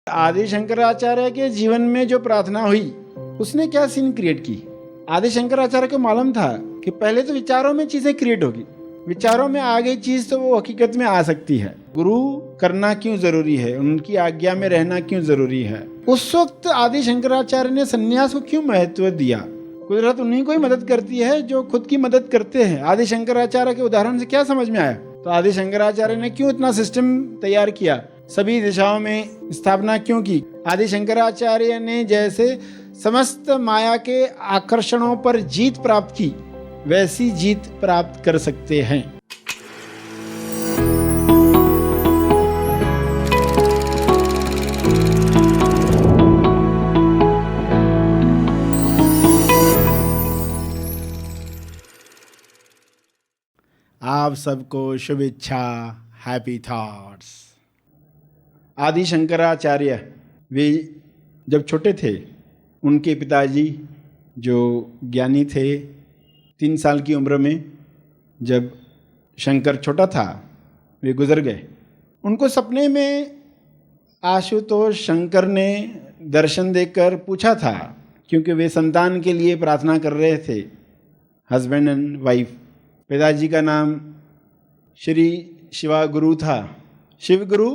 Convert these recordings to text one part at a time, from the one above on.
आदि शंकराचार्य के जीवन में जो प्रार्थना हुई उसने क्या सीन क्रिएट की। आदि शंकराचार्य को मालूम था कि पहले तो विचारों में चीजें क्रिएट होगी, विचारों में आ गई चीज तो वो हकीकत में आ सकती है। गुरु करना क्यों जरूरी है, उनकी आज्ञा में रहना क्यों जरूरी है। उस वक्त आदि शंकराचार्य ने सन्यास को क्यों महत्व दिया। कुदरत उन्हीं को ही मदद करती है जो खुद की मदद करते हैं। आदि शंकराचार्य के उदाहरण से क्या समझ में आया। तो आदि शंकराचार्य ने क्यों इतना सिस्टम तैयार किया, सभी दिशाओं में स्थापना क्यों की। आदि शंकराचार्य ने जैसे समस्त माया के आकर्षणों पर जीत प्राप्त की, वैसी जीत प्राप्त कर सकते हैं। आप सबको शुभेच्छा, हैप्पी थॉट्स। आदि शंकराचार्य वे जब छोटे थे, उनके पिताजी जो ज्ञानी थे, 3 साल की उम्र में जब शंकर छोटा था वे गुजर गए। उनको सपने में आशुतोष शंकर ने दर्शन देकर पूछा था, क्योंकि वे संतान के लिए प्रार्थना कर रहे थे, हस्बैंड एंड वाइफ। पिताजी का नाम श्री शिवा गुरु था, शिव गुरु,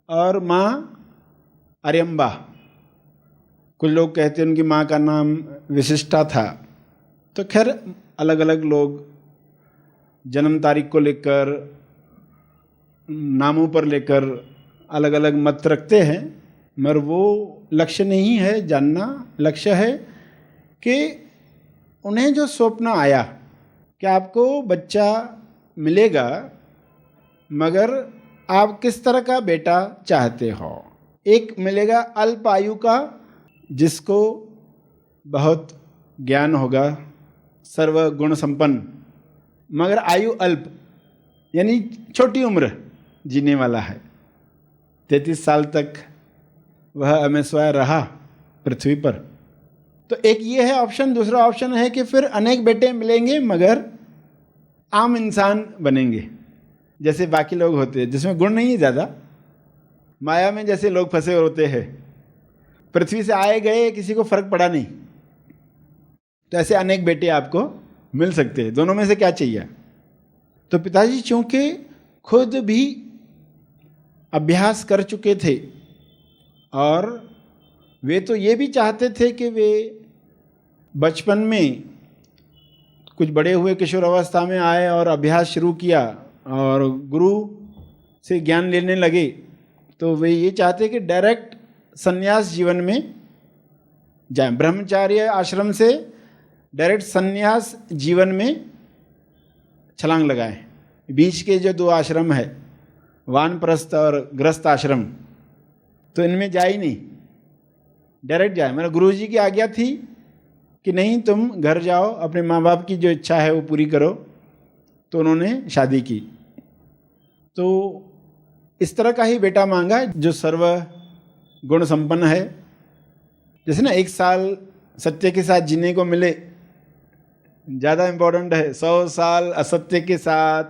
और माँ अरियम्बा। कुछ लोग कहते हैं उनकी माँ का नाम विशिष्टा था। तो खैर अलग अलग लोग जन्म तारीख को लेकर, नामों पर लेकर अलग अलग मत रखते हैं, मगर वो लक्ष्य नहीं है जानना। लक्ष्य है कि उन्हें जो स्वप्न आया कि आपको बच्चा मिलेगा, मगर आप किस तरह का बेटा चाहते हो। एक मिलेगा अल्प आयु का, जिसको बहुत ज्ञान होगा, सर्वगुण संपन्न, मगर आयु अल्प यानी छोटी उम्र जीने वाला है। 33 साल तक वह अमेस्वाय रहा पृथ्वी पर। तो एक ये है ऑप्शन। दूसरा ऑप्शन है कि फिर अनेक बेटे मिलेंगे, मगर आम इंसान बनेंगे जैसे बाकी लोग होते हैं, जिसमें गुण नहीं है ज़्यादा। माया में जैसे लोग फंसे होते हैं, पृथ्वी से आए गए किसी को फर्क पड़ा नहीं, तो ऐसे अनेक बेटे आपको मिल सकते हैं। दोनों में से क्या चाहिए। तो पिताजी चूंकि खुद भी अभ्यास कर चुके थे, और वे तो ये भी चाहते थे कि वे बचपन में कुछ बड़े हुए, किशोर अवस्था में आए और अभ्यास शुरू किया और गुरु से ज्ञान लेने लगे, तो वे ये चाहते कि डायरेक्ट संन्यास जीवन में जाएं। ब्रह्मचार्य आश्रम से डायरेक्ट संन्यास जीवन में छलांग लगाएं। बीच के जो 2 आश्रम है, वानप्रस्थ और गृहस्थ आश्रम, तो इनमें जा ही नहीं, डायरेक्ट जाए। मेरा गुरु जी की आज्ञा थी कि नहीं, तुम घर जाओ, अपने माँ बाप की जो इच्छा है वो पूरी करो। तो उन्होंने शादी की। तो इस तरह का ही बेटा मांगा जो सर्व गुण संपन्न है। जैसे ना 1 साल सत्य के साथ जीने को मिले, ज़्यादा इम्पोर्टेंट है। 100 साल असत्य के साथ,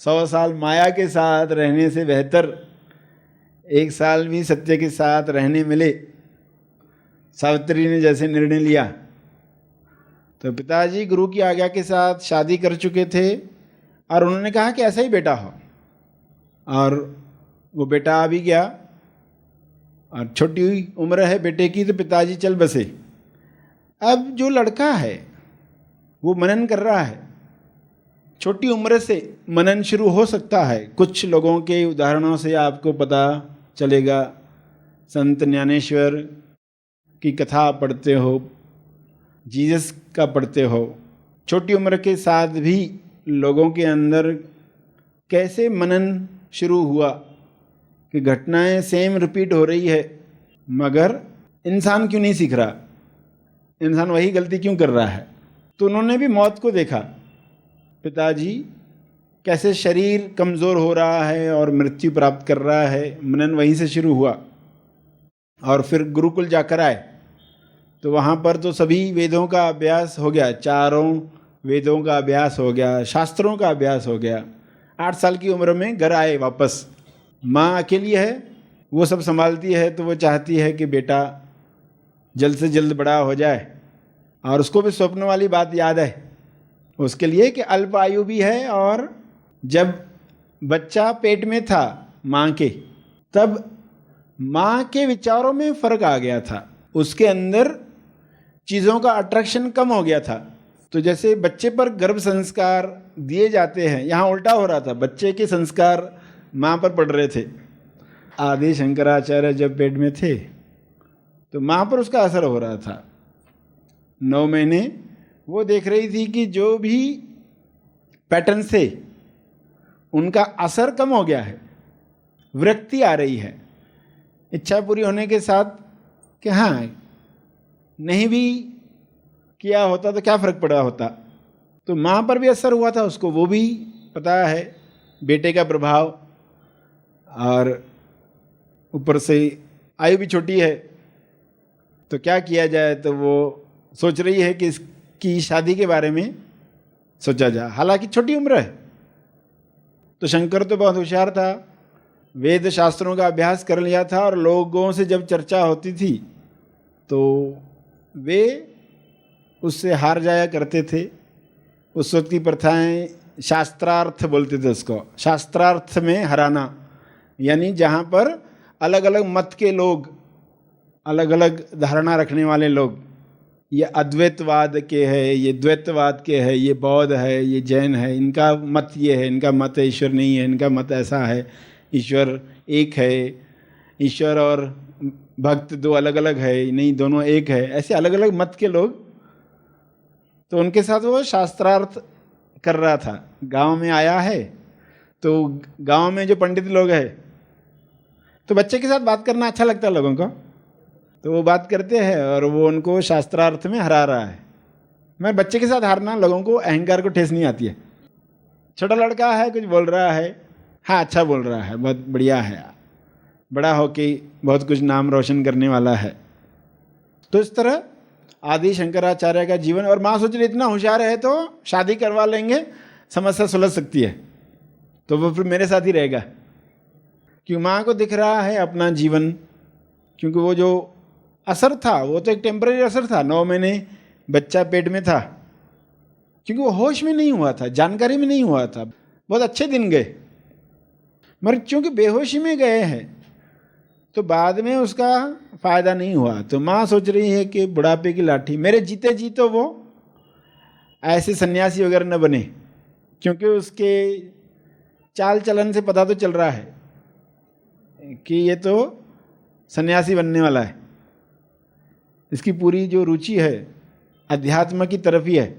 100 साल माया के साथ रहने से बेहतर 1 साल भी सत्य के साथ रहने मिले। सावित्री ने जैसे निर्णय लिया। तो पिताजी गुरु की आज्ञा के साथ शादी कर चुके थे, और उन्होंने कहा कि ऐसा ही बेटा हो, और वो बेटा आ भी गया। और छोटी उम्र है बेटे की, तो पिताजी चल बसे। अब जो लड़का है वो मनन कर रहा है। छोटी उम्र से मनन शुरू हो सकता है। कुछ लोगों के उदाहरणों से आपको पता चलेगा। संत ज्ञानेश्वर की कथा पढ़ते हो, जीसस का पढ़ते हो, छोटी उम्र के साथ भी लोगों के अंदर कैसे मनन शुरू हुआ कि घटनाएं सेम रिपीट हो रही है, मगर इंसान क्यों नहीं सीख रहा, इंसान वही गलती क्यों कर रहा है। तो उन्होंने भी मौत को देखा। पिताजी कैसे शरीर कमज़ोर हो रहा है और मृत्यु प्राप्त कर रहा है, मनन वहीं से शुरू हुआ। और फिर गुरुकुल जाकर आए, तो वहाँ पर तो सभी वेदों का अभ्यास हो गया, 4 वेदों का अभ्यास हो गया, शास्त्रों का अभ्यास हो गया। 8 साल की उम्र में घर आए वापस। माँ अकेली है, वो सब संभालती है, तो वो चाहती है कि बेटा जल्द से जल्द बड़ा हो जाए, और उसको भी स्वप्न वाली बात याद है उसके लिए कि अल्प आयु भी है। और जब बच्चा पेट में था माँ के, तब माँ के विचारों में फर्क आ गया था, उसके अंदर चीज़ों का अट्रैक्शन कम हो गया था। तो जैसे बच्चे पर गर्भ संस्कार दिए जाते हैं, यहाँ उल्टा हो रहा था, बच्चे के संस्कार माँ पर पड़ रहे थे। आदि शंकराचार्य जब पेट में थे तो माँ पर उसका असर हो रहा था। 9 महीने वो देख रही थी कि जो भी पैटर्न थे उनका असर कम हो गया है, विरक्ति आ रही है। इच्छा पूरी होने के साथ कि हाँ, नहीं भी किया होता तो क्या फ़र्क पड़ा होता। तो माँ पर भी असर हुआ था उसको, वो भी पता है बेटे का प्रभाव, और ऊपर से आयु भी छोटी है, तो क्या किया जाए। तो वो सोच रही है कि इसकी शादी के बारे में सोचा जाए, हालांकि छोटी उम्र है। तो शंकर तो बहुत होशियार था, वेद शास्त्रों का अभ्यास कर लिया था, और लोगों से जब चर्चा होती थी तो वे उससे हार जाया करते थे। उस वक्त की प्रथाएं शास्त्रार्थ बोलते थे उसको, शास्त्रार्थ में हराना, यानी जहाँ पर अलग अलग मत के लोग, अलग अलग धारणा रखने वाले लोग, ये अद्वैतवाद के है, ये द्वैतवाद के है, ये बौद्ध है, ये जैन है, इनका मत ये है, इनका मत है ईश्वर नहीं है, इनका मत ऐसा है, ईश्वर एक है, ईश्वर और भक्त दो अलग अलग है, नहीं दोनों एक है, ऐसे अलग अलग मत के लोग। तो उनके साथ वो शास्त्रार्थ कर रहा था। गांव में आया है तो गांव में जो पंडित लोग हैं, तो बच्चे के साथ बात करना अच्छा लगता है लोगों को, तो वो बात करते हैं और वो उनको शास्त्रार्थ में हरा रहा है। मैं बच्चे के साथ हारना, लोगों को अहंकार को ठेस नहीं आती है। छोटा लड़का है, कुछ बोल रहा है, हाँ अच्छा बोल रहा है, बहुत बढ़िया है, बड़ा होके बहुत कुछ नाम रोशन करने वाला है। तो इस तरह आदि शंकराचार्य का जीवन। और माँ सोच रही इतना होशियार है तो शादी करवा लेंगे, समस्या सुलझ सकती है, तो वो फिर मेरे साथ ही रहेगा। क्योंकि माँ को दिख रहा है अपना जीवन, क्योंकि वो जो असर था वो तो एक टेम्पररी असर था। 9 महीने बच्चा पेट में था, क्योंकि वो होश में नहीं हुआ था, जानकारी में नहीं हुआ था। बहुत अच्छे दिन गए, मगर चूँकि बेहोशी में गए हैं तो बाद में उसका फ़ायदा नहीं हुआ। तो माँ सोच रही है कि बुढ़ापे की लाठी, मेरे जीते जी तो वो ऐसे सन्यासी वगैरह न बने, क्योंकि उसके चाल चलन से पता तो चल रहा है कि ये तो सन्यासी बनने वाला है। इसकी पूरी जो रुचि है अध्यात्म की तरफ ही है,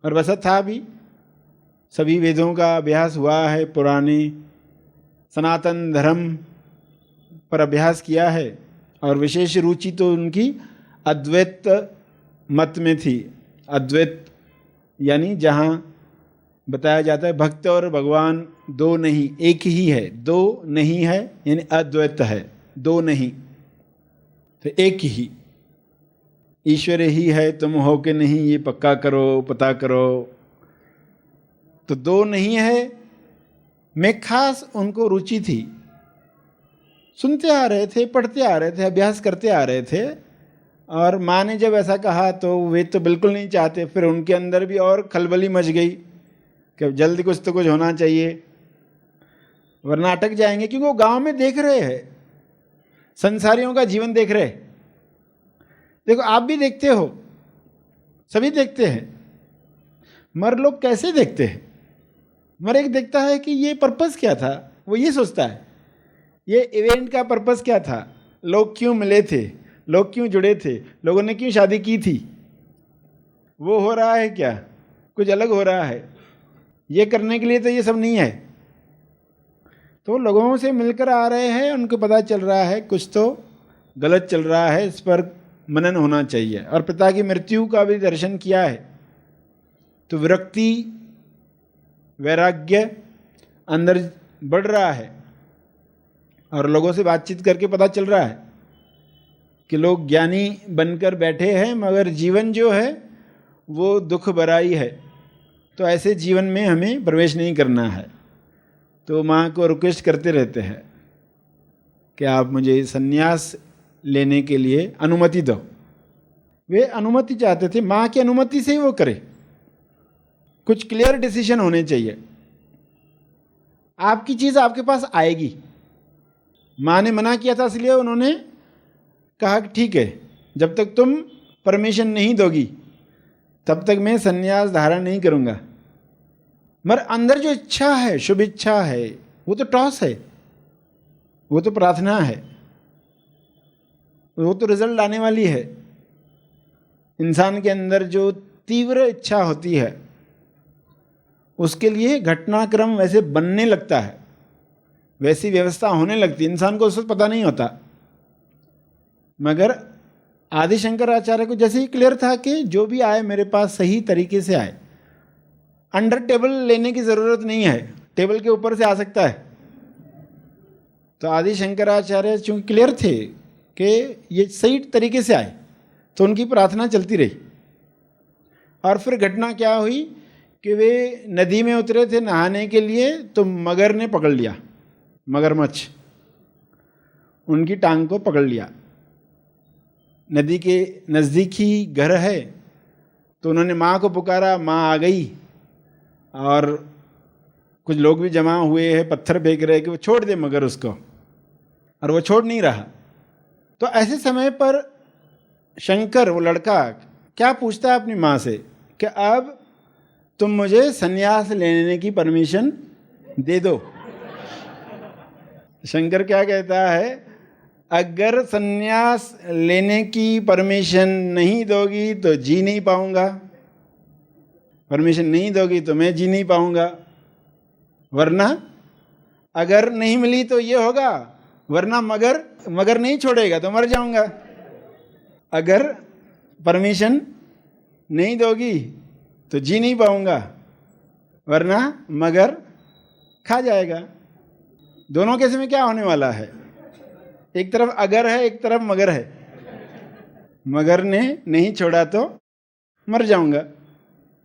और वैसा था भी। सभी वेदों का अभ्यास हुआ है, पुराने सनातन धर्म पर अभ्यास किया है, और विशेष रुचि तो उनकी अद्वैत मत में थी। अद्वैत यानी जहाँ बताया जाता है भक्त और भगवान दो नहीं एक ही है, दो नहीं है यानी अद्वैत है, दो नहीं तो एक ही, ईश्वर ही है तुम हो के नहीं, ये पक्का करो पता करो। तो दो नहीं है में खास उनको रुचि थी। सुनते आ रहे थे, पढ़ते आ रहे थे, अभ्यास करते आ रहे थे, और माँ ने जब ऐसा कहा तो वे तो बिल्कुल नहीं चाहते। फिर उनके अंदर भी और खलबली मच गई कि जल्दी कुछ तो कुछ होना चाहिए, वरना अटक जाएंगे। क्योंकि वो गांव में देख रहे हैं, संसारियों का जीवन देख रहे। देखो आप भी देखते हो, सभी देखते हैं, मगर लोग कैसे देखते हैं? मगर एक देखता है कि ये पर्पस क्या था, वो ये सोचता है ये इवेंट का पर्पस क्या था, लोग क्यों मिले थे, लोग क्यों जुड़े थे, लोगों ने क्यों शादी की थी, वो हो रहा है क्या, कुछ अलग हो रहा है। ये करने के लिए तो ये सब नहीं है। तो लोगों से मिलकर आ रहे हैं, उनको पता चल रहा है कुछ तो गलत चल रहा है, इस पर मनन होना चाहिए। और पिता की मृत्यु का भी दर्शन किया है, तो विरक्ति वैराग्य अंदर बढ़ रहा है, और लोगों से बातचीत करके पता चल रहा है कि लोग ज्ञानी बनकर बैठे हैं, मगर जीवन जो है वो दुख भराई है। तो ऐसे जीवन में हमें प्रवेश नहीं करना है। तो माँ को रिक्वेस्ट करते रहते हैं कि आप मुझे संन्यास लेने के लिए अनुमति दो। वे अनुमति चाहते थे, माँ की अनुमति से ही वो करे। कुछ क्लियर डिसीजन होने चाहिए। आपकी चीज़ आपके पास आएगी। माँ ने मना किया था, इसलिए उन्होंने कहा कि ठीक है, जब तक तुम परमिशन नहीं दोगी तब तक मैं संन्यास धारण नहीं करूँगा। मगर अंदर जो इच्छा है, शुभ इच्छा है, वो तो टॉस है, वो तो प्रार्थना है, वो तो रिजल्ट लाने वाली है। इंसान के अंदर जो तीव्र इच्छा होती है उसके लिए घटनाक्रम वैसे बनने लगता है, वैसी व्यवस्था होने लगती है। इंसान को उस वक्त पता नहीं होता। मगर आदि शंकराचार्य को जैसे ही क्लियर था कि जो भी आए मेरे पास सही तरीके से आए, अंडर टेबल लेने की ज़रूरत नहीं है, टेबल के ऊपर से आ सकता है। तो आदि शंकराचार्य चूँकि क्लियर थे कि ये सही तरीके से आए, तो उनकी प्रार्थना चलती रही। और फिर घटना क्या हुई कि वे नदी में उतरे थे नहाने के लिए, तो मगर ने पकड़ लिया, मगरमच्छ उनकी टांग को पकड़ लिया। नदी के नज़दीक ही घर है, तो उन्होंने माँ को पुकारा, माँ आ गई। और कुछ लोग भी जमा हुए हैं, पत्थर फेंक रहे कि वो छोड़ दे मगर उसको, और वो छोड़ नहीं रहा। तो ऐसे समय पर शंकर, वो लड़का, क्या पूछता है अपनी माँ से कि अब तुम मुझे संन्यास लेने की परमिशन दे दो। शंकर क्या कहता है, अगर संन्यास लेने की परमिशन नहीं दोगी तो जी नहीं पाऊंगा, परमिशन नहीं दोगी तो मैं जी नहीं पाऊंगा, वरना अगर नहीं मिली तो ये होगा, वरना मगर नहीं छोड़ेगा तो मर जाऊंगा। अगर परमिशन नहीं दोगी तो जी नहीं पाऊंगा, वरना मगर खा जाएगा। दोनों केस में क्या होने वाला है, एक तरफ अगर है, एक तरफ मगर है। मगर ने नहीं छोड़ा तो मर जाऊंगा।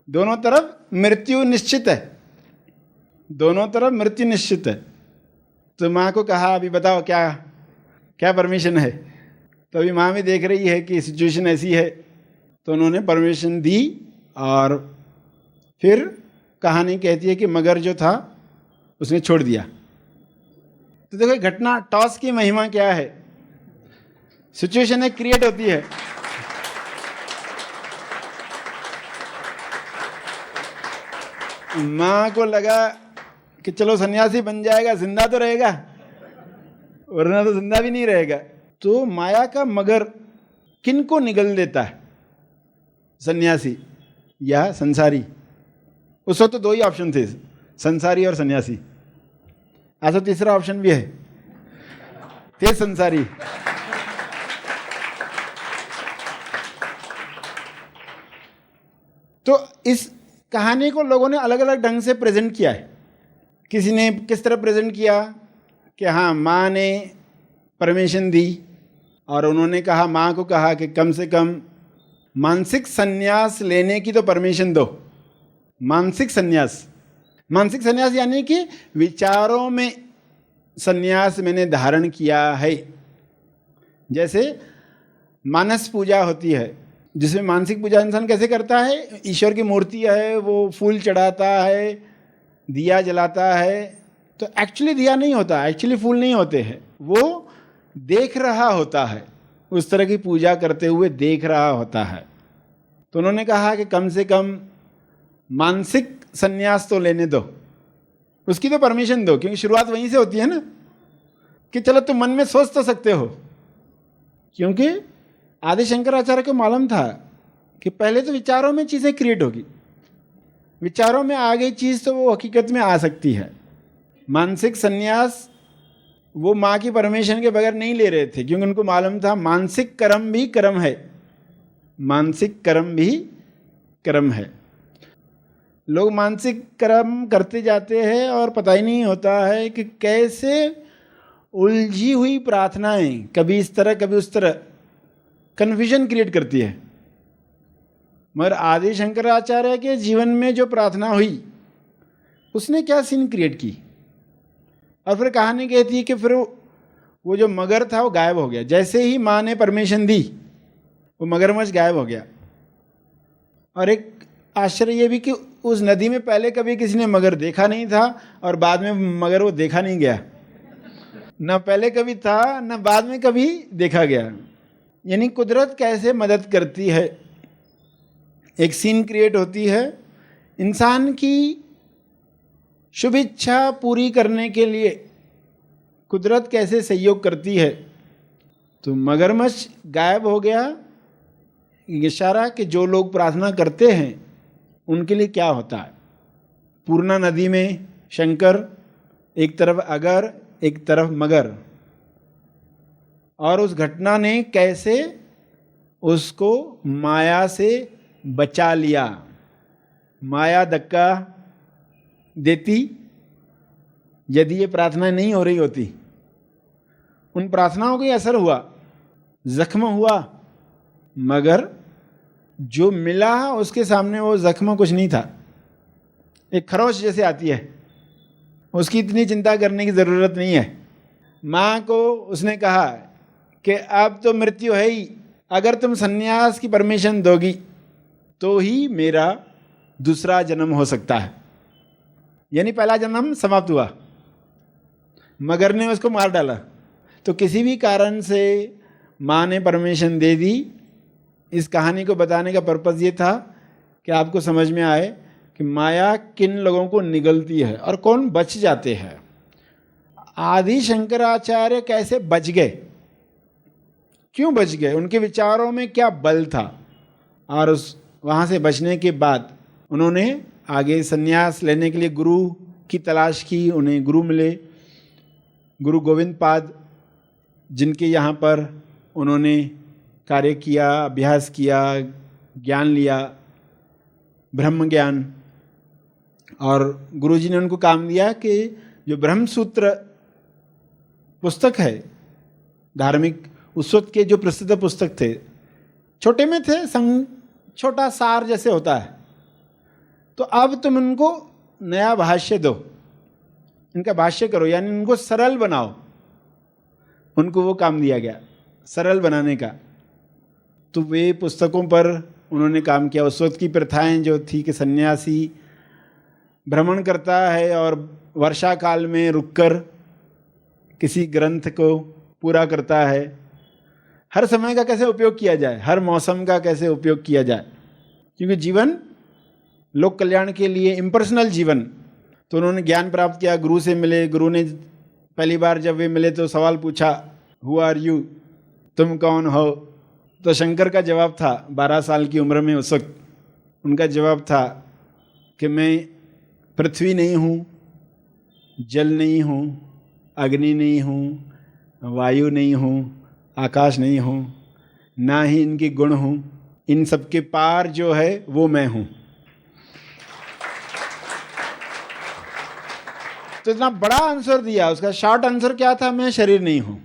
दोनों तरफ मृत्यु निश्चित है, दोनों तरफ मृत्यु निश्चित है। तो माँ को कहा, अभी बताओ क्या क्या परमिशन है। तो अभी माँ भी देख रही है कि सिचुएशन ऐसी है, तो उन्होंने परमिशन दी। और फिर कहानी कहती है कि मगर जो था उसने छोड़ दिया। तो देखो घटना, टॉस की महिमा क्या है, सिचुएशन एक क्रिएट होती है। माँ को लगा कि चलो सन्यासी बन जाएगा, जिंदा तो रहेगा, वरना तो जिंदा भी नहीं रहेगा। तो माया का मगर किन को निगल देता है, सन्यासी या संसारी। उस वक्त तो दो ही ऑप्शन थे, संसारी और सन्यासी। ऐसा तीसरा ऑप्शन भी है, थे संसारी। तो इस कहानी को लोगों ने अलग अलग ढंग से प्रेजेंट किया है। किसी ने किस तरह प्रेजेंट किया कि हाँ, माँ ने परमिशन दी और उन्होंने कहा, माँ को कहा कि कम से कम मानसिक संन्यास लेने की तो परमिशन दो। मानसिक संन्यास, मानसिक संन्यास यानी कि विचारों में संन्यास मैंने धारण किया है। जैसे मानस पूजा होती है, जिसमें मानसिक पूजा इंसान कैसे करता है, ईश्वर की मूर्ति है, वो फूल चढ़ाता है, दिया जलाता है। तो एक्चुअली दिया नहीं होता, एक्चुअली फूल नहीं होते हैं, वो देख रहा होता है, उस तरह की पूजा करते हुए देख रहा होता है। तो उन्होंने कहा कि कम से कम मानसिक संन्यास तो लेने दो, उसकी तो परमिशन दो, क्योंकि शुरुआत वहीं से होती है ना, कि चलो तुम मन में सोच तो सकते हो। क्योंकि आदि शंकराचार्य को मालूम था कि पहले तो विचारों में चीज़ें क्रिएट होगी, विचारों में आ गई चीज़ तो वो हकीकत में आ सकती है। मानसिक संन्यास वो माँ की परमिशन के बगैर नहीं ले रहे थे, क्योंकि उनको मालूम था मानसिक कर्म भी कर्म है, मानसिक कर्म भी कर्म है। लोग मानसिक कर्म करते जाते हैं और पता ही नहीं होता है कि कैसे उलझी हुई प्रार्थनाएं कभी इस तरह कभी उस तरह कन्फ्यूजन क्रिएट करती है। मगर आदि शंकराचार्य के जीवन में जो प्रार्थना हुई, उसने क्या सीन क्रिएट की। और फिर कहानी कहती है कि फिर वो जो मगर था वो गायब हो गया। जैसे ही माँ ने परमिशन दी वो मगरमच्छ गायब हो गया। और एक आश्चर्य ये भी कि उस नदी में पहले कभी किसी ने मगर देखा नहीं था और बाद में मगर वो देखा नहीं गया। न पहले कभी था न बाद में कभी देखा गया। यानी कुदरत कैसे मदद करती है। एक सीन क्रिएट होती है, इंसान की शुभ इच्छा पूरी करने के लिए कुदरत कैसे सहयोग करती है। तो मगरमच्छ गायब हो गया, इशारा कि जो लोग प्रार्थना करते हैं उनके लिए क्या होता है। पूर्णा नदी में शंकर, एक तरफ अगर, एक तरफ मगर, और उस घटना ने कैसे उसको माया से बचा लिया। माया धक्का देती, यदि ये प्रार्थना नहीं हो रही होती, उन प्रार्थनाओं को असर हुआ, जख्म हुआ, मगर जो मिला उसके सामने वो जख्म कुछ नहीं था। एक खरोच जैसे आती है, उसकी इतनी चिंता करने की ज़रूरत नहीं है। माँ को उसने कहा कि अब तो मृत्यु है ही, अगर तुम सन्यास की परमिशन दोगी तो ही मेरा दूसरा जन्म हो सकता है। यानी पहला जन्म समाप्त हुआ, मगर ने उसको मार डाला। तो किसी भी कारण से माँ ने परमिशन दे दी। इस कहानी को बताने का पर्पज़ ये था कि आपको समझ में आए कि माया किन लोगों को निगलती है और कौन बच जाते हैं। आदि शंकराचार्य कैसे बच गए, क्यों बच गए, उनके विचारों में क्या बल था, और उस वहाँ से बचने के बाद उन्होंने आगे संन्यास लेने के लिए गुरु की तलाश की। उन्हें गुरु मिले, गुरु गोविंद पाद, जिनके यहाँ पर उन्होंने कार्य किया, अभ्यास किया, ज्ञान लिया, ब्रह्म ज्ञान। और गुरुजी ने उनको काम दिया कि जो ब्रह्म सूत्र पुस्तक है धार्मिक, उस वक्त के जो प्रसिद्ध पुस्तक थे, छोटे में थे, छोटा सार जैसे होता है, तो अब तुम इनको नया भाष्य दो, इनका भाष्य करो, यानी इनको सरल बनाओ। उनको वो काम दिया गया सरल बनाने का। तो वे पुस्तकों पर उन्होंने काम किया। उस वक्त की प्रथाएं जो थी कि सन्यासी भ्रमण करता है और वर्षा काल में रुककर किसी ग्रंथ को पूरा करता है। हर समय का कैसे उपयोग किया जाए, हर मौसम का कैसे उपयोग किया जाए, क्योंकि जीवन लोक कल्याण के लिए, इम्पर्सनल जीवन। तो उन्होंने ज्ञान प्राप्त किया, गुरु से मिले। गुरु ने पहली बार जब वे मिले तो सवाल पूछा, हु आर यू, तुम कौन हो। तो शंकर का जवाब था, 12 साल की उम्र में उस वक्त उनका जवाब था कि मैं पृथ्वी नहीं हूँ, जल नहीं हूँ, अग्नि नहीं हूँ, वायु नहीं हूँ, आकाश नहीं हूँ, ना ही इनके गुण हूँ, इन सबके पार जो है वो मैं हूँ। तो इतना बड़ा आंसर दिया। उसका शॉर्ट आंसर क्या था, मैं शरीर नहीं हूँ।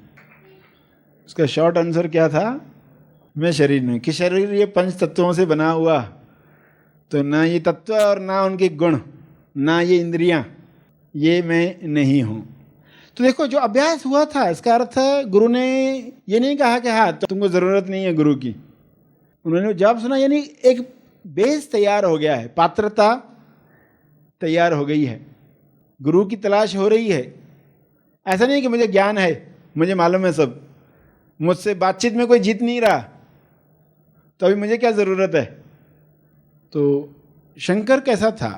उसका शॉर्ट आंसर क्या था, मैं शरीर नहीं। कि शरीर ये 5 तत्वों से बना हुआ, तो ना ये तत्व और ना उनके गुण, ना ये इंद्रियां, ये मैं नहीं हूँ। तो देखो जो अभ्यास हुआ था, इसका अर्थ गुरु ने ये नहीं कहा कि हाँ तो तुमको ज़रूरत नहीं है गुरु की। उन्होंने जवाब सुना, यानी एक बेस तैयार हो गया है, पात्रता तैयार हो गई है, गुरु की तलाश हो रही है। ऐसा नहीं कि मुझे ज्ञान है, मुझे मालूम है सब, मुझसे बातचीत में कोई जीत नहीं रहा, तो अभी मुझे क्या ज़रूरत है। तो शंकर कैसा था,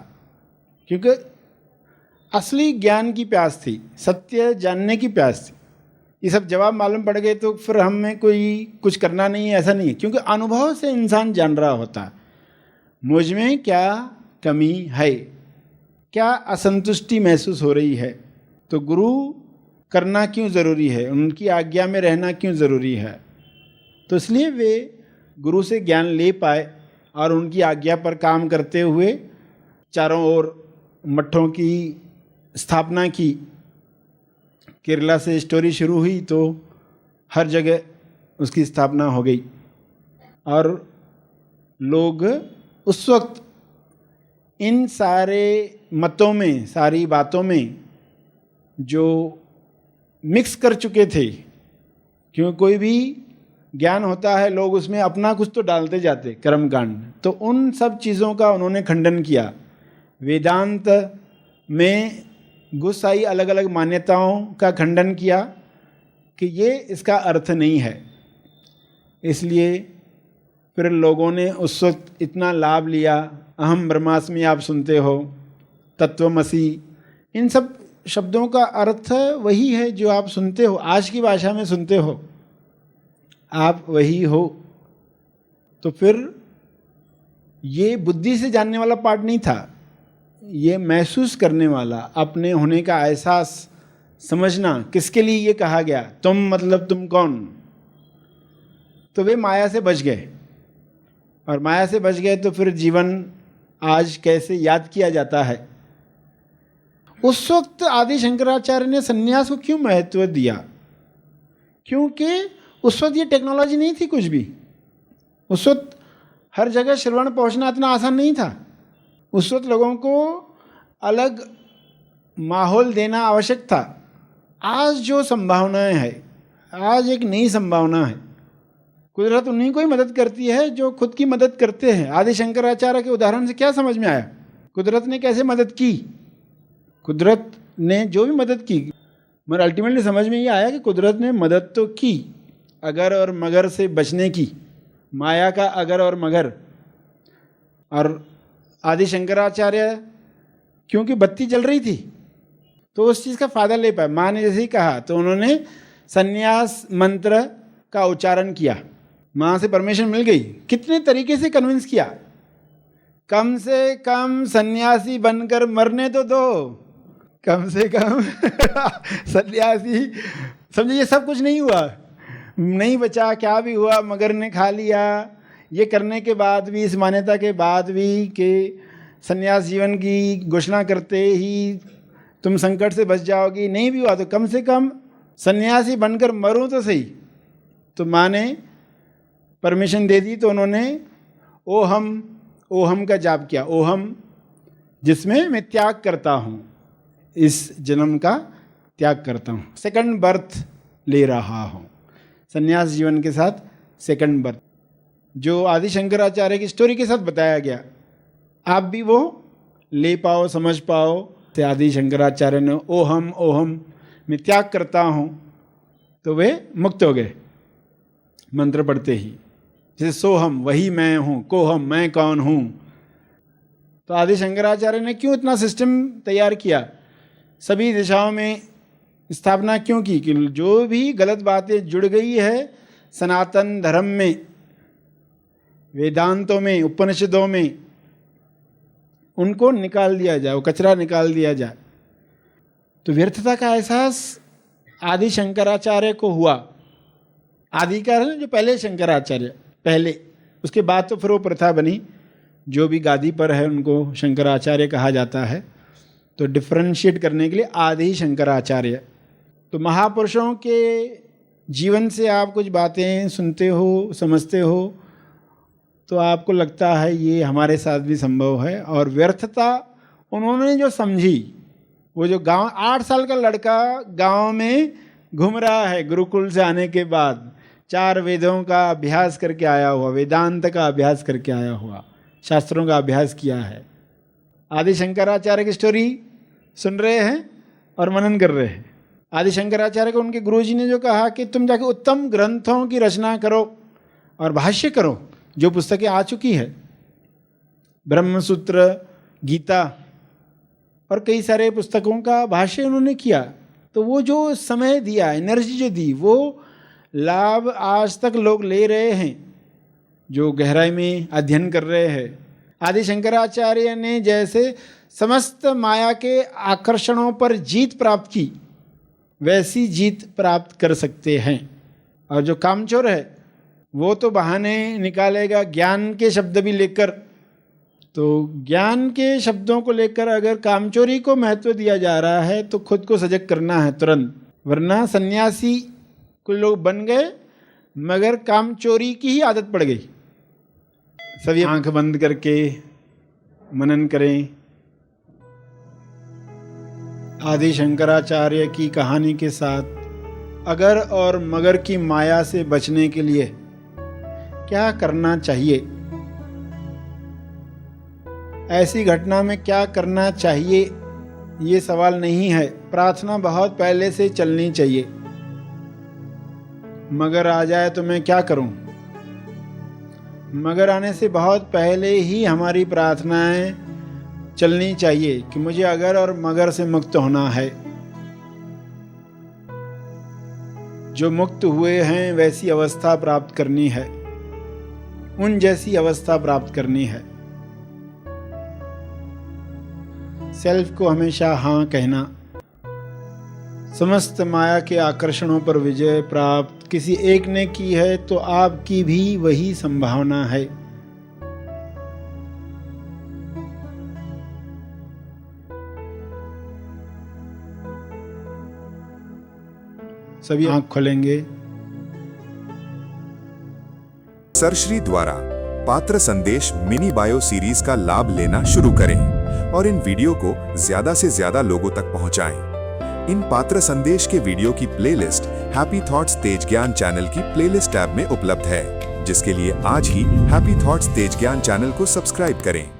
क्योंकि असली ज्ञान की प्यास थी, सत्य जानने की प्यास थी। ये सब जवाब मालूम पड़ गए तो फिर हमें कोई कुछ करना नहीं है, ऐसा नहीं है। क्योंकि अनुभव से इंसान जान रहा होता है मुझ में क्या कमी है, क्या असंतुष्टि महसूस हो रही है, तो गुरु करना क्यों ज़रूरी है, उनकी आज्ञा में रहना क्यों ज़रूरी है। तो इसलिए वे गुरु से ज्ञान ले पाए और उनकी आज्ञा पर काम करते हुए चारों ओर मठों की स्थापना की। केरला से स्टोरी शुरू हुई तो हर जगह उसकी स्थापना हो गई, और लोग उस वक्त इन सारे मतों में, सारी बातों में जो मिक्स कर चुके थे, क्यों कोई भी ज्ञान होता है लोग उसमें अपना कुछ तो डालते जाते कर्मकांड, तो उन सब चीज़ों का उन्होंने खंडन किया। वेदांत में घुस आई अलग अलग मान्यताओं का खंडन किया कि ये इसका अर्थ नहीं है। इसलिए फिर लोगों ने उस वक्त इतना लाभ लिया। अहम ब्रह्मास्मि आप सुनते हो, तत्वमसि, इन सब शब्दों का अर्थ वही है जो आप सुनते हो, आज की भाषा में सुनते हो, आप वही हो। तो फिर ये बुद्धि से जानने वाला पार्ट नहीं था, ये महसूस करने वाला, अपने होने का एहसास, समझना किसके लिए ये कहा गया, तुम मतलब तुम कौन। तो वे माया से बच गए, और माया से बच गए तो फिर जीवन आज कैसे याद किया जाता है। उस वक्त आदि शंकराचार्य ने सन्यास को क्यों महत्व दिया? क्योंकि उस वक्त ये टेक्नोलॉजी नहीं थी कुछ भी। उस वक्त हर जगह श्रवण पहुंचना इतना आसान नहीं था। उस वक्त लोगों को अलग माहौल देना आवश्यक था। आज जो संभावनाएं हैं, आज एक नई संभावना है। कुदरत उन्हीं को ही मदद करती है जो खुद की मदद करते हैं। आदि शंकराचार्य के उदाहरण से क्या समझ में आया? कुदरत ने कैसे मदद की? कुदरत ने जो भी मदद की, मगर अल्टीमेटली समझ में ये आया कि कुदरत ने मदद तो की, अगर और मगर से बचने की, माया का अगर और मगर। और आदि शंकराचार्य क्योंकि बत्ती जल रही थी तो उस चीज़ का फायदा ले पाए। माँ ने जैसे ही कहा तो उन्होंने संन्यास मंत्र का उच्चारण किया। माँ से परमिशन मिल गई। कितने तरीके से कन्विंस किया, कम से कम सन्यासी बनकर मरने तो दो, कम से कम सन्यासी। समझिए सब कुछ नहीं हुआ, नहीं बचा, क्या भी हुआ मगर ने खा लिया। ये करने के बाद भी, इस मान्यता के बाद भी कि सन्यास जीवन की घोषणा करते ही तुम संकट से बच जाओगी, नहीं भी हुआ तो कम से कम सन्यासी बनकर मरूं तो सही। तो माँ ने परमिशन दे दी तो उन्होंने ओहम का जाप किया। ओहम जिसमें मैं त्याग करता हूँ, इस जन्म का त्याग करता हूँ, सेकंड बर्थ ले रहा हूँ। सन्यास जीवन के साथ सेकंड बर्थ, जो आदि शंकराचार्य की स्टोरी के साथ बताया गया, आप भी वो ले पाओ, समझ पाओ। तो आदि शंकराचार्य ने ओहम मैं त्याग करता हूँ, तो वे मुक्त हो गए मंत्र पढ़ते ही। जैसे सोहम वही मैं हूँ, कोहम मैं कौन हूँ। तो आदि शंकराचार्य ने क्यों इतना सिस्टम तैयार किया, सभी दिशाओं में स्थापना क्यों की कि जो भी गलत बातें जुड़ गई है सनातन धर्म में, वेदांतों में, उपनिषदों में, उनको निकाल दिया जाए, वो कचरा निकाल दिया जाए। तो व्यर्थता का एहसास आदि शंकराचार्य को हुआ। आदि का है जो पहले शंकराचार्य, पहले, उसके बाद तो फिर वो प्रथा बनी, जो भी गादी पर है उनको शंकराचार्य कहा जाता है। तो डिफ्रेंशिएट करने के लिए आदि शंकराचार्य। तो महापुरुषों के जीवन से आप कुछ बातें सुनते हो, समझते हो, तो आपको लगता है ये हमारे साथ भी संभव है। और व्यर्थता उन्होंने जो समझी, वो जो गांव 8 साल का लड़का गांव में घूम रहा है गुरुकुल से आने के बाद, 4 वेदों का अभ्यास करके आया हुआ, वेदांत का अभ्यास करके आया हुआ, शास्त्रों का अभ्यास किया है, आदि शंकराचार्य की स्टोरी सुन रहे हैं और मनन कर रहे हैं। आदि शंकराचार्य को उनके गुरुजी ने जो कहा कि तुम जाके उत्तम ग्रंथों की रचना करो और भाष्य करो, जो पुस्तकें आ चुकी है, ब्रह्मसूत्र, गीता और कई सारे पुस्तकों का भाष्य उन्होंने किया। तो वो जो समय दिया, एनर्जी जो दी, वो लाभ आज तक लोग ले रहे हैं जो गहराई में अध्ययन कर रहे हैं। आदि शंकराचार्य ने जैसे समस्त माया के आकर्षणों पर जीत प्राप्त की, वैसी जीत प्राप्त कर सकते हैं। और जो कामचोर है वो तो बहाने निकालेगा ज्ञान के शब्द भी लेकर। तो ज्ञान के शब्दों को लेकर अगर कामचोरी को महत्व दिया जा रहा है तो खुद को सजग करना है तुरंत, वरना सन्यासी कुछ लोग बन गए मगर कामचोरी की ही आदत पड़ गई। सभी आंख बंद करके मनन करें। आदि शंकराचार्य की कहानी के साथ अगर और मगर की माया से बचने के लिए क्या करना चाहिए? ऐसी घटना में क्या करना चाहिए ये सवाल नहीं है। प्रार्थना बहुत पहले से चलनी चाहिए। मगर आ जाए तो मैं क्या करूं? मगर आने से बहुत पहले ही हमारी प्रार्थनाएं चलनी चाहिए कि मुझे अगर और मगर से मुक्त होना है। जो मुक्त हुए हैं वैसी अवस्था प्राप्त करनी है, उन जैसी अवस्था प्राप्त करनी है। सेल्फ को हमेशा हाँ कहना। समस्त माया के आकर्षणों पर विजय प्राप्त किसी एक ने की है तो आपकी भी वही संभावना है। सभी आंख खोलेंगे। सरश्री द्वारा पात्र संदेश मिनी बायो सीरीज का लाभ लेना शुरू करें और इन वीडियो को ज्यादा से ज्यादा लोगों तक पहुंचाएं। इन पात्र संदेश के वीडियो की प्लेलिस्ट हैप्पी थॉट्स तेज ज्ञान चैनल की प्लेलिस्ट टैब में उपलब्ध है, जिसके लिए आज ही हैप्पी थॉट्स तेज ज्ञान चैनल को सब्सक्राइब करें।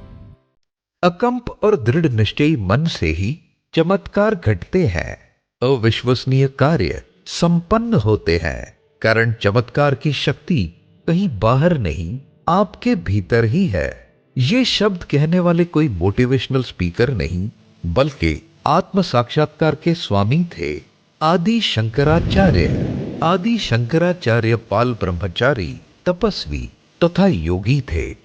अकंप और दृढ़ निश्चयी मन से ही चमत्कार घटते हैं। अविश्वसनीय कार्य संपन्न होते हैं, कारण चमत्कार की शक्ति कहीं बाहर नहीं, आपके भीतर ही है। ये शब्द कहने वाले कोई मोटिवेशनल स्पीकर नहीं, बल्कि आत्म साक्षात्कार के स्वामी थे आदि शंकराचार्य। आदि शंकराचार्य पाल ब्रह्मचारी, तपस्वी तथा योगी थे।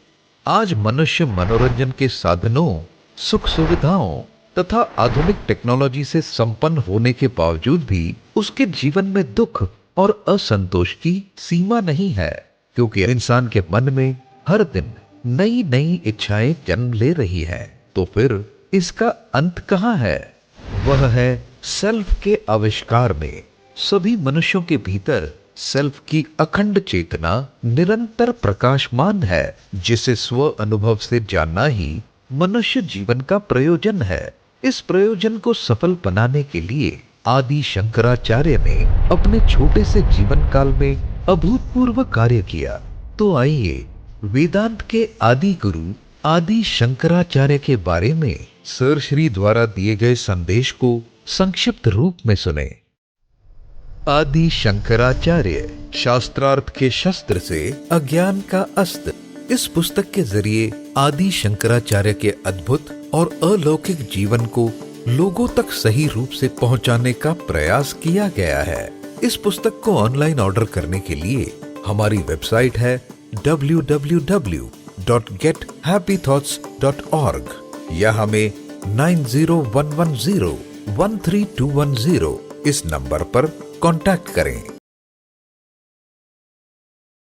आज मनुष्य मनोरंजन के साधनों, सुख सुविधाओं तथा आधुनिक टेक्नोलॉजी से संपन्न होने के बावजूद भी उसके जीवन में दुख और असंतोष की सीमा नहीं है, क्योंकि इंसान के मन में हर दिन नई नई इच्छाएं जन्म ले रही है। तो फिर इसका अंत कहाँ है? वह है सेल्फ के आविष्कार में। सभी मनुष्यों के भीतर सेल्फ की अखंड चेतना निरंतर प्रकाशमान है, जिसे स्व अनुभव से जानना ही मनुष्य जीवन का प्रयोजन है। इस प्रयोजन को सफल बनाने के लिए आदि शंकराचार्य ने अपने छोटे से जीवन काल में अभूतपूर्व कार्य किया। तो आइए वेदांत के आदि गुरु आदि शंकराचार्य के बारे में सर श्री द्वारा दिए गए संदेश को संक्षिप्त रूप में सुने। आदि शंकराचार्य, शास्त्रार्थ के शस्त्र से अज्ञान का अस्त्र। इस पुस्तक के जरिए आदि शंकराचार्य के अद्भुत और अलौकिक जीवन को लोगों तक सही रूप से पहुंचाने का प्रयास किया गया है। इस पुस्तक को ऑनलाइन ऑर्डर करने के लिए हमारी वेबसाइट है www.gethappythoughts.org या हमें 9011013210 इस नंबर पर कांटेक्ट करें।